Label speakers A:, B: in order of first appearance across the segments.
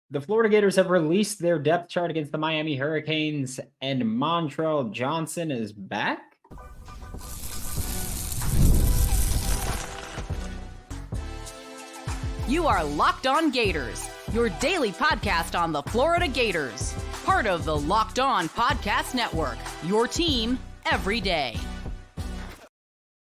A: The Florida Gators have released their depth chart against the Miami Hurricanes, and Montrell Johnson is back.
B: You are Locked On Gators, your daily podcast on the Florida Gators. Part of the Locked On Podcast Network, your team every day.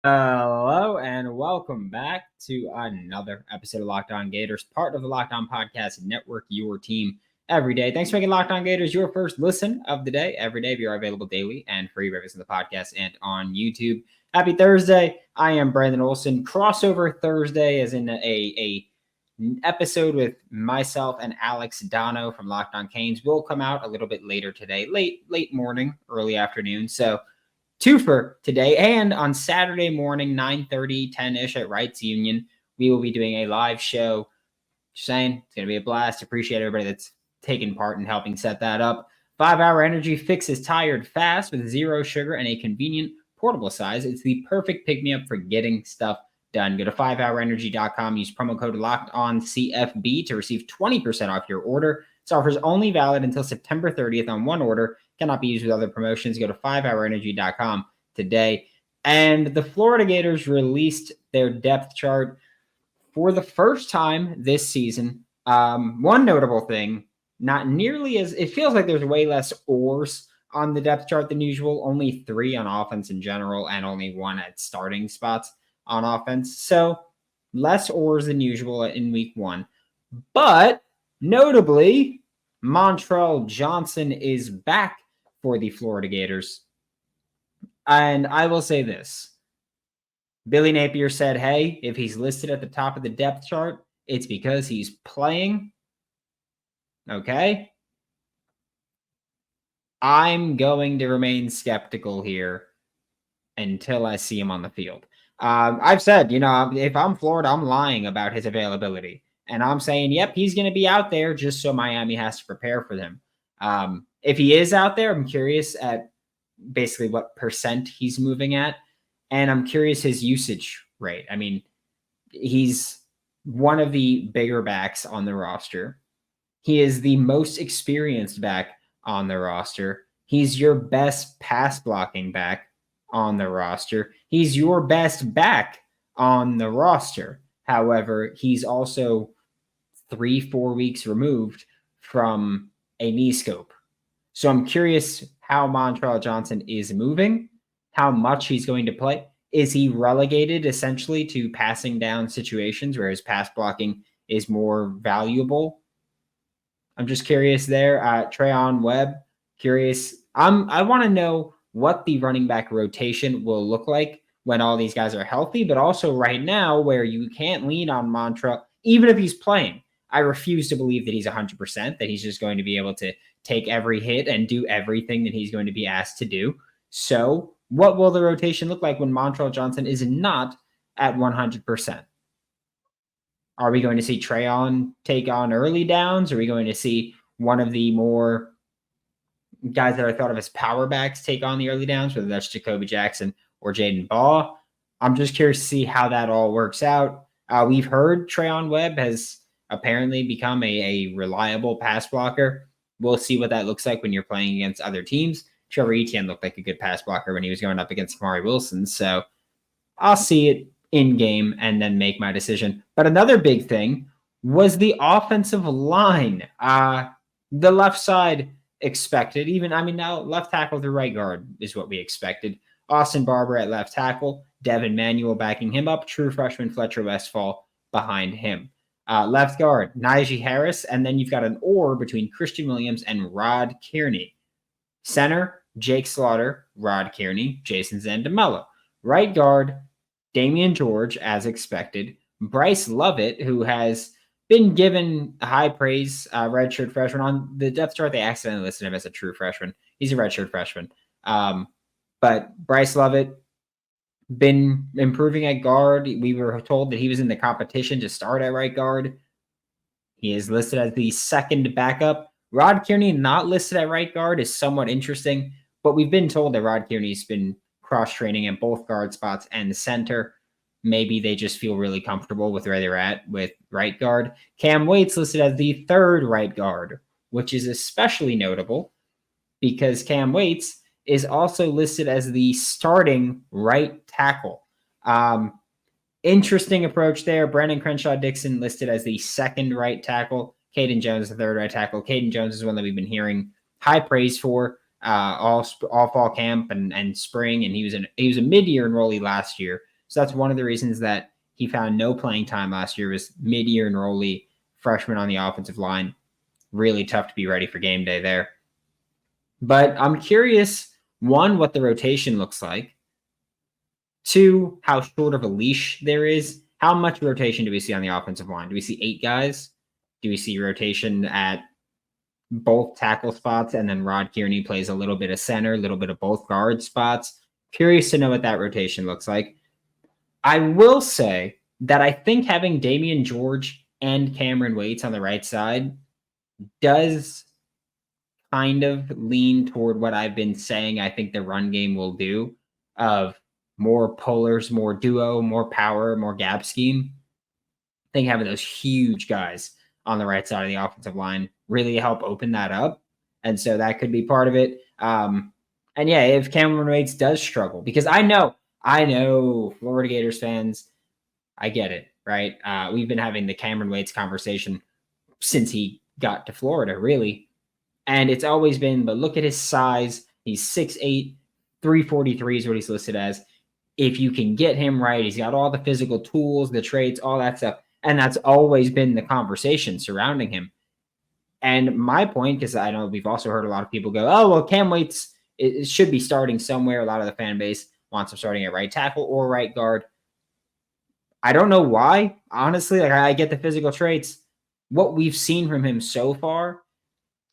A: Hello, and welcome back to another episode of Locked On Gators, part of the Locked On Podcast Network, your team every day. Thanks for making Locked On Gators your first listen of the day. Every day, we are available daily and free reviews in the podcast and on YouTube. Happy Thursday. I am Brandon Olsen. Crossover Thursday, as in a episode with myself and Alex Dono from Locked On Canes will come out a little bit later today, late morning, early afternoon. So two for today, and on Saturday morning, 9:30, 10-ish at Wrights Union, we will be doing a live show. Just saying, it's going to be a blast. Appreciate everybody that's taken part in helping set that up. 5-Hour Energy fixes tired fast with zero sugar and a convenient portable size. It's the perfect pick-me-up for getting stuff done. Go to 5hourenergy.com. Use promo code LOCKEDONCFB to receive 20% off your order. This offer is only valid until September 30th on one order. Cannot be used with other promotions. Go to 5hourenergy.com today. And the Florida Gators released their depth chart for the first time this season. One notable thing, not nearly as, it feels like there's way less oars on the depth chart than usual. Only 3 on offense in general and only 1 at starting spots on offense. So less oars than usual in week 1. But notably, Montrell Johnson is back for the Florida Gators. And I will say this. Billy Napier said, hey, if he's listed at the top of the depth chart, it's because he's playing. Okay. I'm going to remain skeptical here until I see him on the field. I've said, if I'm Florida, I'm lying about his availability. And I'm saying, yep, he's going to be out there just so Miami has to prepare for him. If he is out there, I'm curious at basically what percent he's moving at. And I'm curious his usage rate. I mean, he's one of the bigger backs on the roster. He is the most experienced back on the roster. He's your best pass blocking back on the roster. He's your best back on the roster. However, he's also 3-4 weeks removed from a knee scope. So I'm curious how Montrell Johnson is moving, how much he's going to play. Is he relegated essentially to passing down situations where his pass blocking is more valuable? I'm just curious there. Treyon Webb, curious. I want to know what the running back rotation will look like when all these guys are healthy, but also right now where you can't lean on Montrell, even if he's playing. I refuse to believe that he's 100%, that he's just going to be able to take every hit and do everything that he's going to be asked to do. So what will the rotation look like when Montrell Johnson is not at 100%? Are we going to see Treyon take on early downs? Are we going to see one of the more guys that are thought of as power backs take on the early downs, whether that's Jacoby Jackson or Jaden Baugh? I'm just curious to see how that all works out. We've heard Treyon Webb has apparently become a reliable pass blocker. We'll see what that looks like when you're playing against other teams. Trevor Etienne looked like a good pass blocker when he was going up against Kamari Wilson. So I'll see it in game and then make my decision. But another big thing was the offensive line. The left side expected, now left tackle to right guard is what we expected. Austin Barber at left tackle, Devin Manuel backing him up, true freshman Fletcher Westphal behind him. Left guard, Najee Harris, and then you've got an or between Christian Williams and Rod Kearney. Center, Jake Slaughter, Rod Kearney, Jason Zandamello. Right guard, Damian George, as expected. Bryce Lovett, who has been given high praise, redshirt freshman. On the depth chart, they accidentally listed him as a true freshman. He's a redshirt freshman. But Bryce Lovett, been improving at guard. We were told that he was in the competition to start at right guard. He is listed as the second backup. Rod Kearney, not listed at right guard, is somewhat interesting, but we've been told that Rod Kearney's been cross-training at both guard spots and center. maybe they just feel really comfortable with where they're at with right guard. Cam Waits listed as the third right guard, which is especially notable because Cam Waits is also listed as the starting right tackle. Interesting approach there. Brandon Crenshaw Dixon listed as the second right tackle. Caden Jones, the third right tackle. Caden Jones is one that we've been hearing high praise for all fall camp and spring, and he was a mid-year enrollee last year. So that's one of the reasons that he found no playing time last year, was mid-year enrollee, freshman on the offensive line. Really tough to be ready for game day there. But I'm curious, one, what the rotation looks like. Two, how short of a leash there is. How much rotation do we see on the offensive line? Do we see 8 guys? Do we see rotation at both tackle spots, and then Rod Kearney plays a little bit of center, a little bit of both guard spots? Curious to know what that rotation looks like. I will say that I think having Damian George and Cameron Waits on the right side does kind of lean toward what I've been saying I think the run game will do, of more pullers, more duo, more power, more gap scheme. I think having those huge guys on the right side of the offensive line really help open that up. And so that could be part of it. And yeah, if Cameron Waits does struggle, because I know Florida Gators fans, I get it, right? We've been having the Cameron Waits conversation since he got to Florida, really. And it's always been, but look at his size. He's 6'8", 343 is what he's listed as. If you can get him right, he's got all the physical tools, the traits, all that stuff. And that's always been the conversation surrounding him. And my point, because I know we've also heard a lot of people go, oh, well, Cam Waits it should be starting somewhere. A lot of the fan base wants him starting at right tackle or right guard. I don't know why. Honestly, like, I get the physical traits. What we've seen from him so far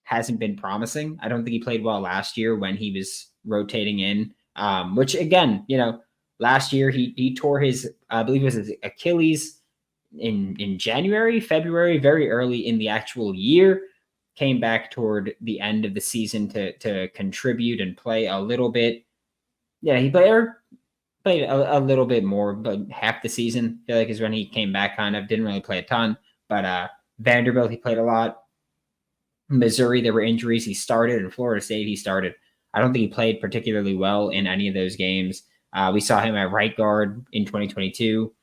A: hasn't been promising. I don't think he played well last year when he was rotating in, which, again, last year he tore his, I believe it was his Achilles in January, February, very early in the actual year. Came back toward the end of the season to contribute and play a little bit. Yeah, he played a little bit more, but half the season, I feel like, is when he came back. Kind of didn't really play a ton, but Vanderbilt, he played a lot. Missouri, there were injuries. He started. In Florida State, he started. I don't think he played particularly well in any of those games. We saw him at right guard in 2022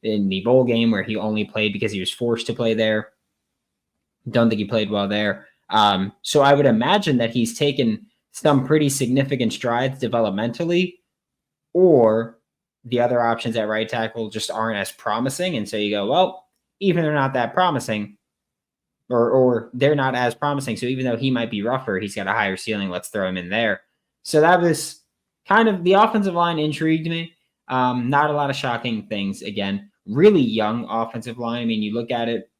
A: in the bowl game, where he only played because he was forced to play there. Don't think he played well there. So I would imagine that he's taken some pretty significant strides developmentally, or the other options at right tackle just aren't as promising. And so you go, well, even they're not that promising, or they're not as promising. So even though he might be rougher, he's got a higher ceiling. Let's throw him in there. So that was kind of, the offensive line intrigued me. Not a lot of shocking things. Again, really young offensive line. I mean, you look at it,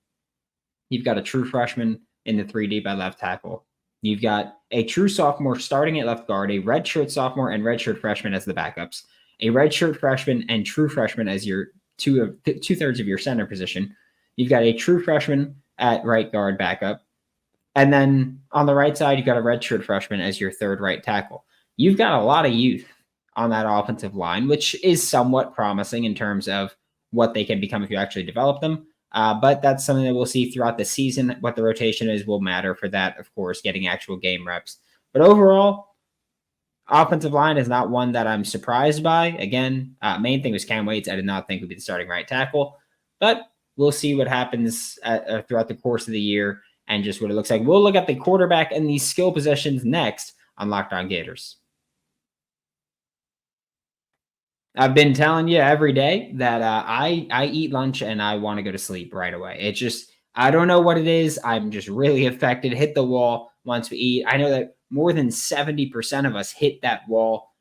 A: you've got a true freshman in the 3 deep at left tackle. You've got a true sophomore starting at left guard, a redshirt sophomore and redshirt freshman as the backups, a redshirt freshman and true freshman as your two-thirds of your center position. You've got a true freshman at right guard backup. And then on the right side, you've got a redshirt freshman as your third right tackle. You've got a lot of youth on that offensive line, which is somewhat promising in terms of what they can become if you actually develop them. But that's something that we'll see throughout the season. What the rotation is will matter for that, of course, getting actual game reps. But overall, offensive line is not one that I'm surprised by. Again, main thing was Cam Waits. I did not think would be the starting right tackle. But we'll see what happens throughout the course of the year and just what it looks like. We'll look at the quarterback and the skill positions next on Locked On Gators. I've been telling you every day that I eat lunch and I want to go to sleep right away. It's just, I don't know what it is. I'm just really affected. Hit the wall once we eat. I know that more than 70% of us hit that wall.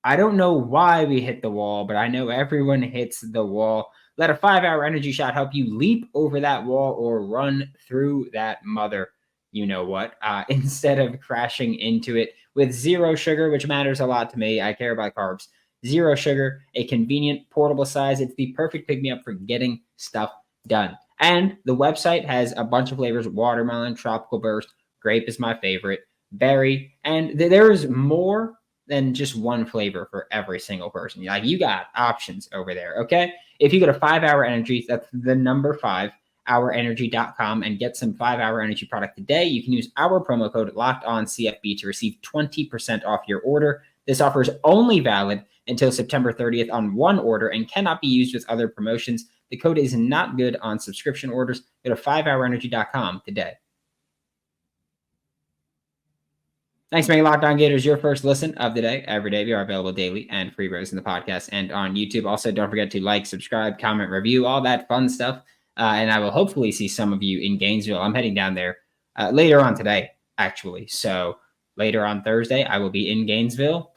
A: I don't know why we hit the wall, but I know everyone hits the wall. Let a 5-hour energy shot help you leap over that wall or run through that mother, you know what, instead of crashing into it with zero sugar, which matters a lot to me. I care about carbs. Zero sugar, a convenient, portable size. It's the perfect pick-me-up for getting stuff done. And the website has a bunch of flavors: watermelon, tropical burst, grape is my favorite, berry, and there's more than just one flavor for every single person. Like, you got options over there, okay? If you go to 5-Hour Energy, that's the number 5, hourenergy.com, and get some 5-Hour Energy product today, you can use our promo code LOCKEDONCFB to receive 20% off your order. This offer is only valid until September 30th on one order and cannot be used with other promotions. The code is not good on subscription orders. Go to 5hourenergy.com today. Thanks for making Locked On Gators your first listen of the day. Every day, we are available daily and free rows in the podcast and on YouTube. Also, don't forget to like, subscribe, comment, review, all that fun stuff. And I will hopefully see some of you in Gainesville. I'm heading down there later on today, actually. So later on Thursday, I will be in Gainesville.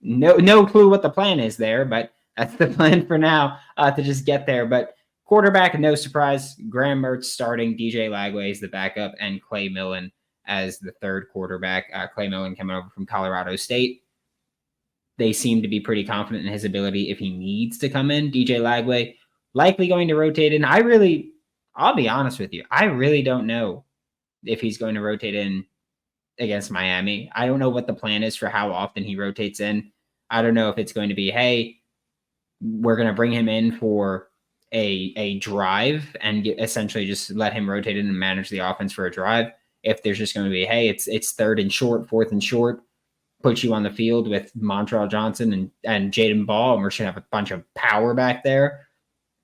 A: No clue what the plan is there, but that's the plan for now, to just get there. But quarterback, no surprise. Graham Mertz starting. DJ Lagway is the backup, and Clay Millen as the third quarterback. Clay Millen coming over from Colorado State. They seem to be pretty confident in his ability if he needs to come in. DJ Lagway likely going to rotate in. I'll be honest with you, I really don't know if he's going to rotate in against Miami. I don't know what the plan is for how often he rotates in. I don't know if it's going to be, hey, we're going to bring him in for a drive and essentially just let him rotate in and manage the offense for a drive. If there's just going to be, hey, it's third and short, fourth and short, put you on the field with Montrell Johnson and Jaden Ball, and we're just going to have a bunch of power back there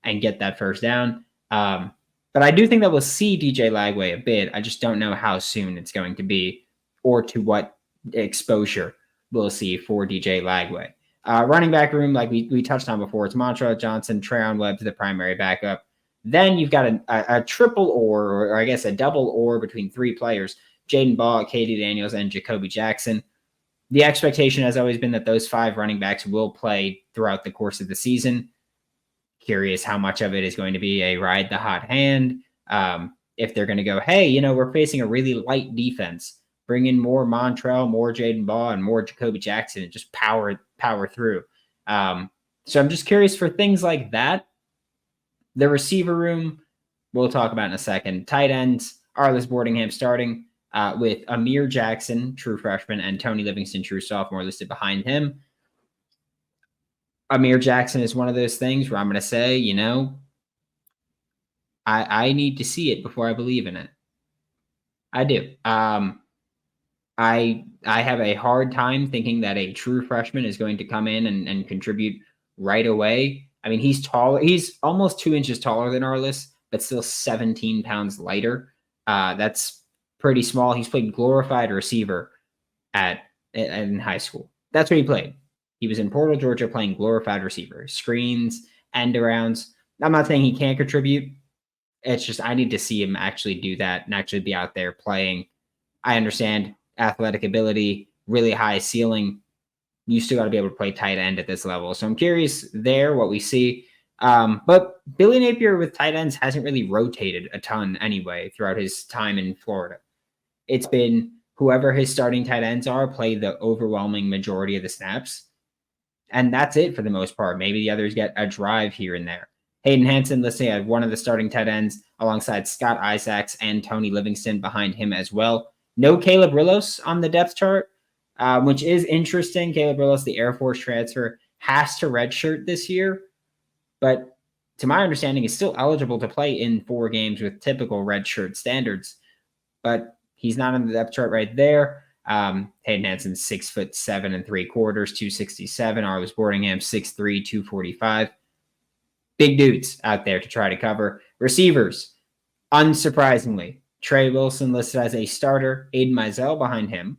A: and get that first down. But I do think that we'll see DJ Lagway a bit. I just don't know how soon it's going to be or to what exposure we'll see for DJ Lagway. Running back room, like we touched on before, it's Montrell Johnson, Trayon Webb to the primary backup. Then you've got a triple or I guess a double or between 3 players, Jaden Ball, Katie Daniels, and Jacoby Jackson. The expectation has always been that those 5 running backs will play throughout the course of the season. Curious how much of it is going to be a ride the hot hand. If they're going to go, hey, we're facing a really light defense, bring in more Montrell, more Jaden Ball, and more Jacoby Jackson and just power through. So I'm just curious for things like that. The receiver room, we'll talk about in a second. Tight ends, Arlis Boardingham starting with Amir Jackson, true freshman, and Tony Livingston, true sophomore, listed behind him. Amir Jackson is one of those things where I'm going to say, I need to see it before I believe in it. I do. I have a hard time thinking that a true freshman is going to come in and contribute right away. I mean, he's tall. He's almost 2 inches taller than Arlis, but still 17 pounds lighter. That's pretty small. He's played glorified receiver in high school. That's what he played. He was in Portal, Georgia, playing glorified receiver, screens, end arounds. I'm not saying he can't contribute. It's just I need to see him actually do that and actually be out there playing. I understand athletic ability, really high ceiling. You still got to be able to play tight end at this level. So I'm curious there what we see. But Billy Napier with tight ends hasn't really rotated a ton anyway throughout his time in Florida. It's been whoever his starting tight ends are play the overwhelming majority of the snaps. And that's it for the most part. Maybe the others get a drive here and there. Hayden Hansen listed as one of the starting tight ends alongside Scott Isaacs and Tony Livingston behind him as well. No Caleb Rillos on the depth chart, which is interesting. Caleb Rillos, the Air Force transfer, has to redshirt this year, but to my understanding is still eligible to play in 4 games with typical redshirt standards, but he's not on the depth chart right there. Hayden Hansen, 6'7" 3/4", 267. Arlis Boardingham, 6'3", 245. Big dudes out there to try to cover. Receivers, unsurprisingly, Trey Wilson listed as a starter, Aiden Mizell behind him.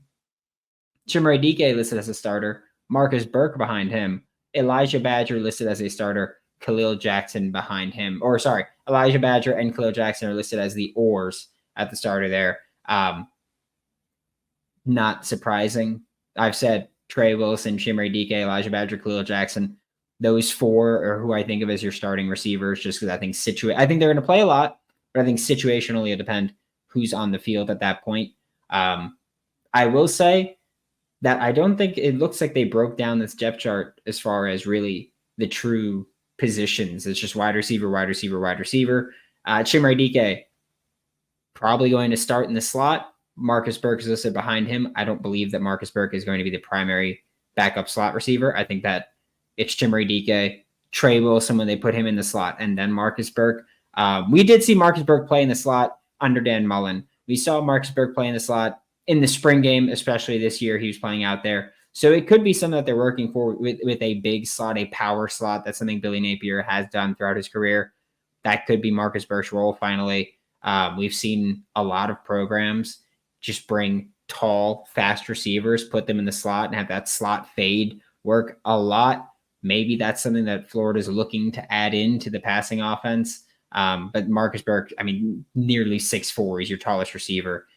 A: Chimere Dike listed as a starter, Marcus Burke behind him. Elijah Badger listed as a starter, Khalil Jackson behind him. Elijah Badger and Khalil Jackson are listed as the oars at the starter there. Not surprising. I've said Trey Wilson, Chimere Dike, Elijah Badger, Khalil Jackson. Those 4 are who I think of as your starting receivers, just because I think I think they're going to play a lot, but I think situationally it'll depend who's on the field at that point. I will say that I don't think it looks like they broke down this depth chart as far as really the true positions. It's just wide receiver, wide receiver, wide receiver. Chimere Dike probably going to start in the slot. Marcus Burke is listed behind him. I don't believe that Marcus Burke is going to be the primary backup slot receiver. I think that it's Chimere Dike, Trey Wilson when they put him in the slot, and then Marcus Burke. We did see Marcus Burke play in the slot under Dan Mullen. We saw Marcus Burke play in the slot in the spring game, especially this year. He was playing out there. So it could be something that they're working for with a big slot, a power slot. That's something Billy Napier has done throughout his career. That could be Marcus Burke's role finally. We've seen a lot of programs just bring tall, fast receivers, put them in the slot, and have that slot fade work a lot. Maybe that's something that Florida is looking to add into the passing offense. But Marcus Burke, I mean, nearly 6'4", he's your tallest receiver.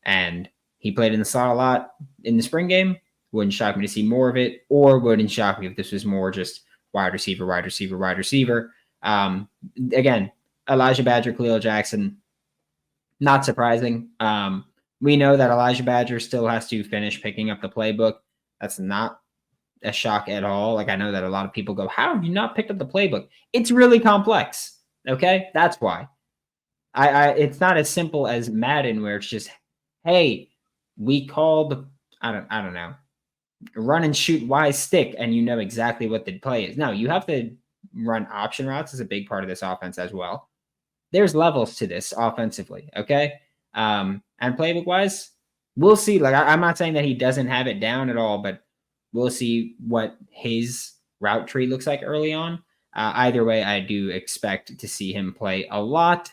A: And he played in the slot a lot in the spring game. Wouldn't shock me to see more of it, or wouldn't shock me if this was more just wide receiver, wide receiver, wide receiver. Again, Elijah Badger, Khalil Jackson, not surprising. We know that Elijah Badger still has to finish picking up the playbook. That's not a shock at all. Like, I know that a lot of people go, how have you not picked up the playbook? It's really complex. Okay. That's why it's not as simple as Madden where it's just, hey, we called, I don't know, run and shoot Y stick, and you know exactly what the play is. No, you have to run option routes as a big part of this offense as well. There's levels to this offensively. Okay. And playbook wise, we'll see. Like, I'm not saying that he doesn't have it down at all, but we'll see what his route tree looks like early on. Either way, I do expect to see him play a lot.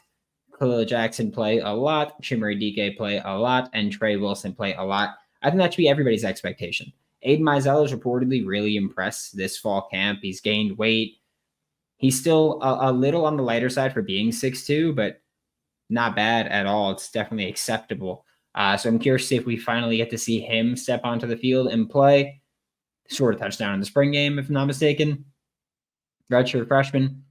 A: Khalil Jackson play a lot. Chimere Dike play a lot. And Trey Wilson play a lot. I think that should be everybody's expectation. Aiden Mizell is reportedly really impressed this fall camp. He's gained weight. He's still a little on the lighter side for being 6'2", but not bad at all. It's definitely acceptable. So I'm curious to see if we finally get to see him step onto the field and play. Scored a touchdown in the spring game, if I'm not mistaken. Redshirt freshman.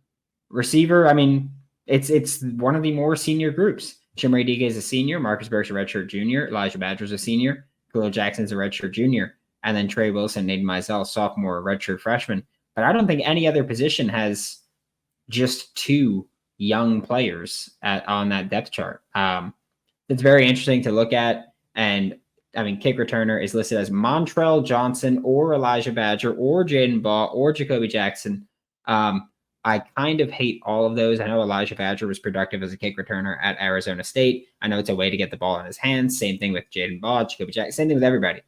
A: Receiver, I mean, it's one of the more senior groups. Chimere Dike is a senior. Marcus Burke's a redshirt junior. Elijah Badger's a senior. Khalil Jackson's a redshirt junior. And then Trey Wilson, Aiden Mizell, sophomore, redshirt freshman. But I don't think any other position has just two young players on that depth chart. It's very interesting to look at. And I mean, kick returner is listed as Montrell Johnson or Elijah Badger or Jaden Baugh or Jacoby Jackson. I kind of hate all of those. I know Elijah Badger was productive as a kick returner at Arizona State. I know it's a way to get the ball in his hands. Same thing with Jaden Baugh, Jacoby Jackson. Same thing with everybody.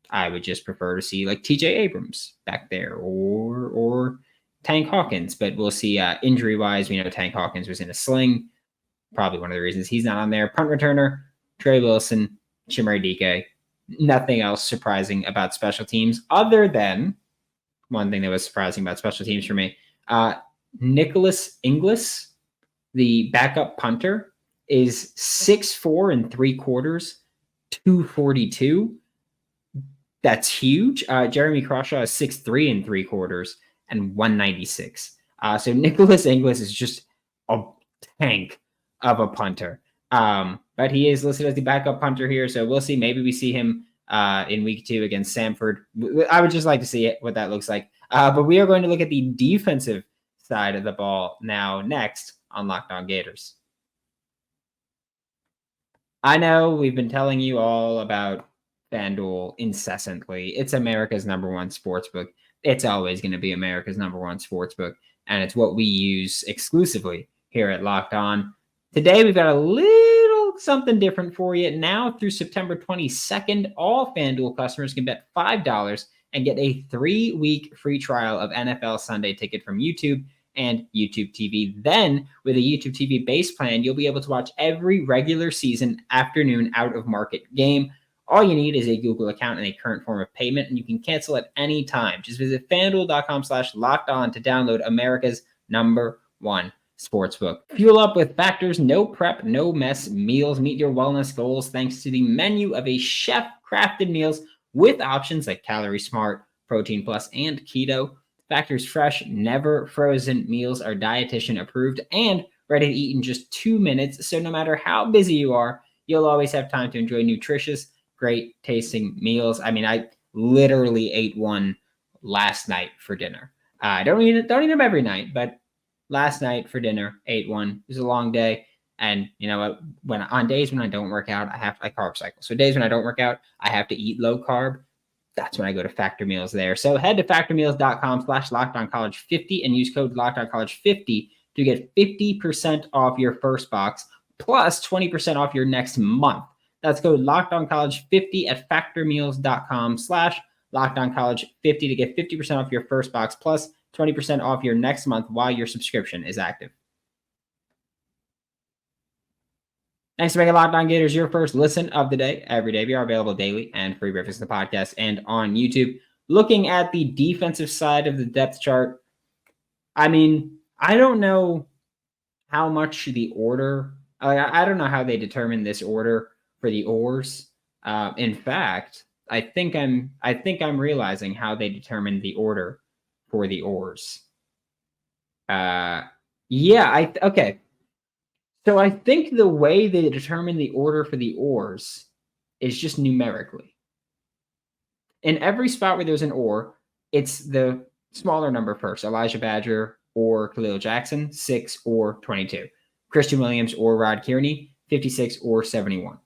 A: I would just prefer to see like TJ Abrams back there or Tank Hawkins, but we'll see. Injury wise, we know Tank Hawkins was in a sling. Probably one of the reasons he's not on there. Punt returner, Trey Wilson, Chimere Dike. Nothing else surprising about special teams other than one thing that was surprising about special teams for me. Nicholas Inglis, the backup punter, is 6'4 3/4, 242. That's huge. Jeremy Crawshaw is 6'3 3/4 and 196. So Nicholas Inglis is just a tank of a punter. But he is listed as the backup punter here. So we'll see. Maybe we see him in week 2 against Samford. I would just like to see it, what that looks like. But we are going to look at the defensive side of the ball now next on Locked On Gators. I know we've been telling you all about FanDuel incessantly. It's America's #1 sportsbook. It's always going to be America's #1 sportsbook, and it's what we use exclusively here at Locked On. Today, we've got a little something different for you. Now through September 22nd, all FanDuel customers can bet $5 and get a 3-week free trial of NFL Sunday Ticket from YouTube and YouTube TV. Then, with a YouTube TV base plan, you'll be able to watch every regular season afternoon out-of-market game. All you need is a Google account and a current form of payment, and you can cancel at any time. Just visit FanDuel.com/lockedon to download America's #1 sportsbook. Fuel up with Factor's no prep, no mess meals. Meet your wellness goals thanks to the menu of a chef-crafted meals with options like Calorie Smart, Protein Plus, and Keto. Factor's fresh, never frozen meals are dietitian approved and ready to eat in just 2 minutes. So no matter how busy you are, you'll always have time to enjoy nutritious, great tasting meals. I mean, I literally ate one last night for dinner. I don't eat them every night, but last night for dinner, ate one. It was a long day. And you know what? On days when I don't work out, I carb cycle. So days when I don't work out, I have to eat low carb. that's when I go to Factor Meals there. So head to factormeals.com/LockedOnCollege50 and use code LockedOnCollege50 to get 50% off your first box plus 20% off your next month. That's code LockedOnCollege50 at factormeals.com/LockedOnCollege50 to get 50% off your first box plus 20% off your next month while your subscription is active. Thanks for making Locked On Gators your first listen of the day. Every day we are available daily and free breakfast in the podcast and on YouTube. Looking at the defensive side of the depth chart, I mean, I don't know how much the order. I don't know how they determine this order for the oars. In fact, I think I'm realizing how they determine the order for the oars. Okay. So I think the way they determine the order for the oars is just numerically. In every spot where there's an or, it's the smaller number first. Elijah Badger or Khalil Jackson, 6 or 22. Christian Williams or Rod Kearney, 56 or 71.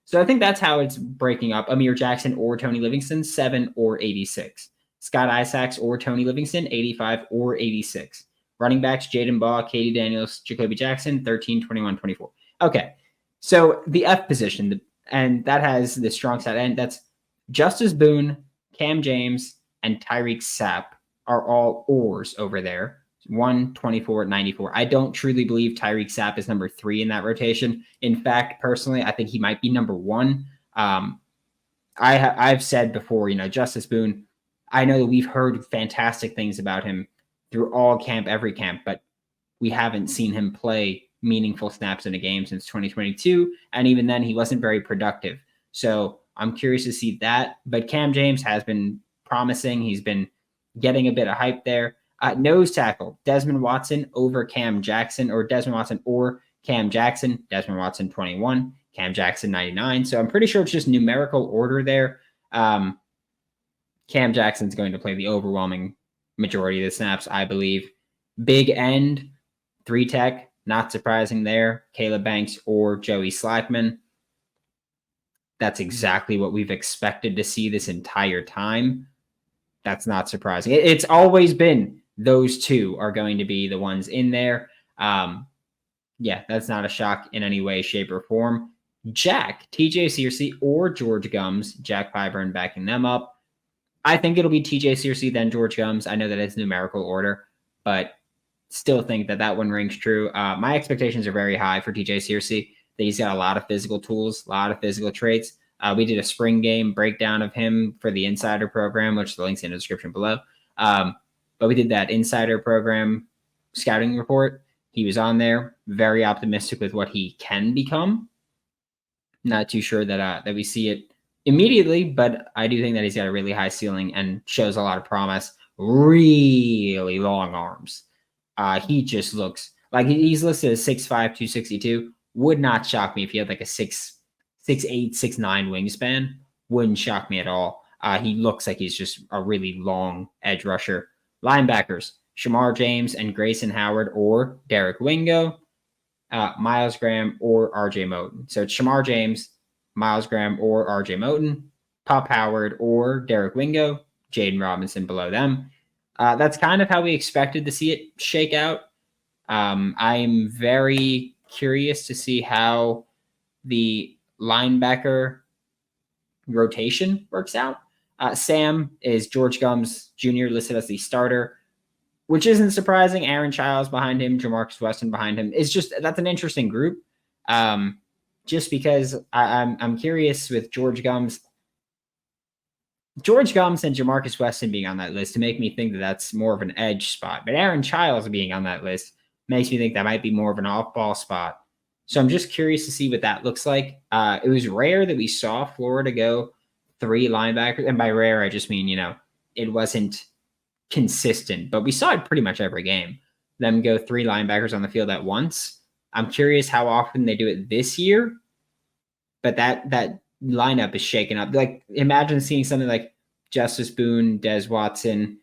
A: So I think that's how it's breaking up. Amir Jackson or Tony Livingston, 7 or 86. Scott Isaacs or Tony Livingston, 85 or 86. Running backs, Jaden Baugh, Katie Daniels, Jacoby Jackson, 13, 21, 24. Okay, so the F position, and that has the strong side end. That's Justice Boone, Cam James, and Tyreek Sapp are all oars over there. 1, 24, 94. I don't truly believe Tyreek Sapp is number 3 in that rotation. In fact, personally, I think he might be number 1. I've said before, Justice Boone, I know that we've heard fantastic things about him through all camp, every camp, but we haven't seen him play meaningful snaps in a game since 2022. And even then, he wasn't very productive. So I'm curious to see that. But Cam James has been promising. He's been getting a bit of hype there. Nose tackle, Desmond Watson over Cam Jackson, or Desmond Watson or Cam Jackson. Desmond Watson, 21. Cam Jackson, 99. So I'm pretty sure it's just numerical order there. Cam Jackson's going to play the overwhelming majority of the snaps, I believe. Big end, 3 tech, not surprising there. Caleb Banks or Joey Slackman. That's exactly what we've expected to see this entire time. That's not surprising. It's always been those two are going to be the ones in there. That's not a shock in any way, shape, or form. Jack, TJ Searcy, or George Gums. Jack Pyburn backing them up. I think it'll be TJ Searcy, then George Gums. I know that it's numerical order, but still think that one rings true. My expectations are very high for TJ Searcy. That he's got a lot of physical tools, a lot of physical traits. We did a spring game breakdown of him for the Insider program, which the link's in the description below. But we did that Insider program scouting report. He was on there, very optimistic with what he can become. Not too sure that we see it immediately, but I do think that he's got a really high ceiling and shows a lot of promise. Really long arms. He just looks like he's listed as 6'5", 262. Would not shock me if he had like a 6'8", 6'9" wingspan. Wouldn't shock me at all. He looks like he's just a really long edge rusher. Linebackers, Shamar James and Grayson Howard or Derek Wingo, Miles Graham or RJ Moten. So it's Shamar James, Miles Graham or RJ Moten, Pop Howard or Derek Wingo, Jaden Robinson below them. That's kind of how we expected to see it shake out. I'm very curious to see how the linebacker rotation works out. Sam is George Gums Jr. listed as the starter, which isn't surprising. Aaron Childs behind him, Jamarcus Weston behind him. That's an interesting group. Just because I'm curious with George Gums and Jamarcus Weston being on that list to make me think that that's more of an edge spot. But Aaron Childs being on that list makes me think that might be more of an off-ball spot. So I'm just curious to see what that looks like. It was rare that we saw Florida go 3 linebackers. And by rare, I just mean, it wasn't consistent. But we saw it pretty much every game. Them go 3 linebackers on the field at once. I'm curious how often they do it this year. But that lineup is shaken up. Like, imagine seeing something like Justice Boone, Des Watson,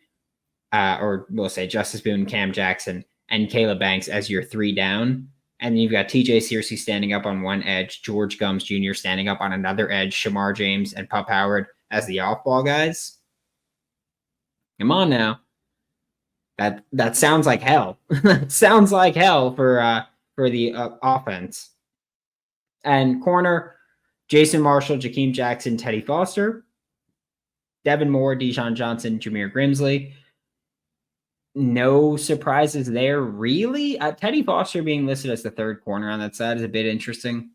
A: or we'll say Justice Boone, Cam Jackson, and Caleb Banks as your 3 down. And then you've got TJ Searcy standing up on one edge, George Gums Jr. standing up on another edge, Shamar James and Pup Howard as the off-ball guys. Come on now. That sounds like hell. Sounds like hell for the offense. And corner, Jason Marshall, Jakeem Jackson, Teddy Foster, Devin Moore, Dijon Johnson, Jameer Grimsley. No surprises there, really. Teddy Foster being listed as the third corner on that side is a bit interesting.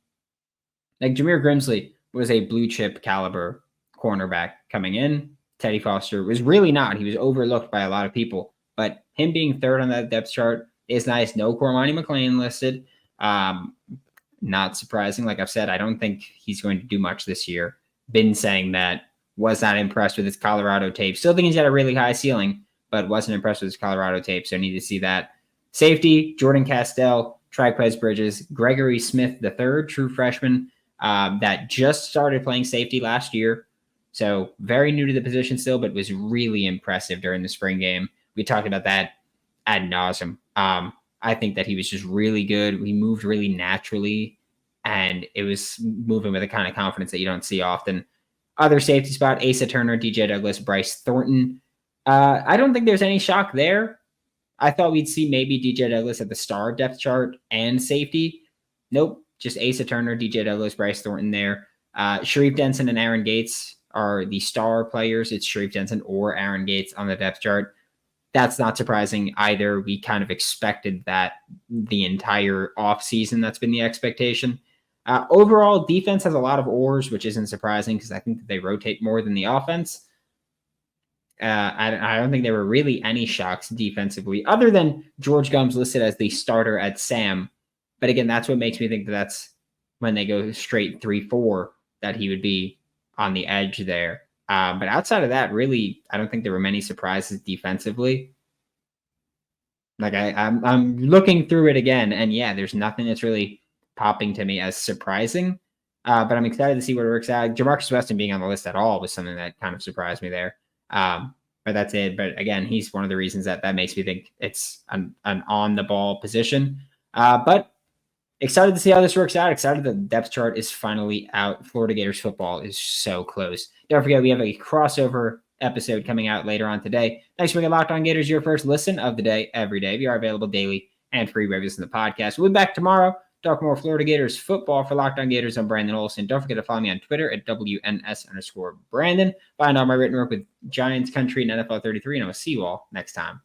A: Like Jameer Grimsley was a blue chip caliber cornerback coming in. Teddy Foster was really not. He was overlooked by a lot of people. But him being third on that depth chart is nice. No Cormani McClain listed. Not surprising. Like I've said, I don't think he's going to do much this year. Been saying that. Was not impressed with his Colorado tape. Still think he's got a really high ceiling, but wasn't impressed with his Colorado tape. So I need to see that. Safety, Jordan Castell, Triquez Bridges, Gregory Smith III, true freshman that just started playing safety last year. So very new to the position still, but was really impressive during the spring game. We talked about that ad nauseum. I think that he was just really good. He moved really naturally, and it was moving with a kind of confidence that you don't see often. Other safety spot, Asa Turner, DJ Douglas, Bryce Thornton. I don't think there's any shock there. I thought we'd see maybe DJ Douglas at the star depth chart and safety. Nope, just Asa Turner, DJ Douglas, Bryce Thornton there. Sharif Denson and Aaron Gates are the star players. It's Sharif Denson or Aaron Gates on the depth chart. That's not surprising either. We kind of expected that the entire offseason. That's been the expectation. Overall, defense has a lot of oars, which isn't surprising because I think that they rotate more than the offense. I don't think there were really any shocks defensively, other than George Gumbs listed as the starter at Sam. But again, that's what makes me think that that's when they go straight 3-4, that he would be on the edge there. But outside of that, really, I don't think there were many surprises defensively. Like I'm looking through it again, and yeah, there's nothing that's really popping to me as surprising. But I'm excited to see what works out. Jamarcus Weston being on the list at all was something that kind of surprised me there. But that's it. But again, he's one of the reasons that makes me think it's an on-the-ball position. But excited to see how this works out. Excited the depth chart is finally out. Florida Gators football is so close. Don't forget, we have a crossover episode coming out later on today. Thanks for making Locked On Gators your first listen of the day every day. We are available daily and free reviews in the podcast. We'll be back tomorrow. Talk more Florida Gators football. For Locked On Gators, I'm Brandon Olsen. Don't forget to follow me on Twitter at WNS_Brandon. Find all my written work with Giants Country and NFL 33, and I will see you all next time.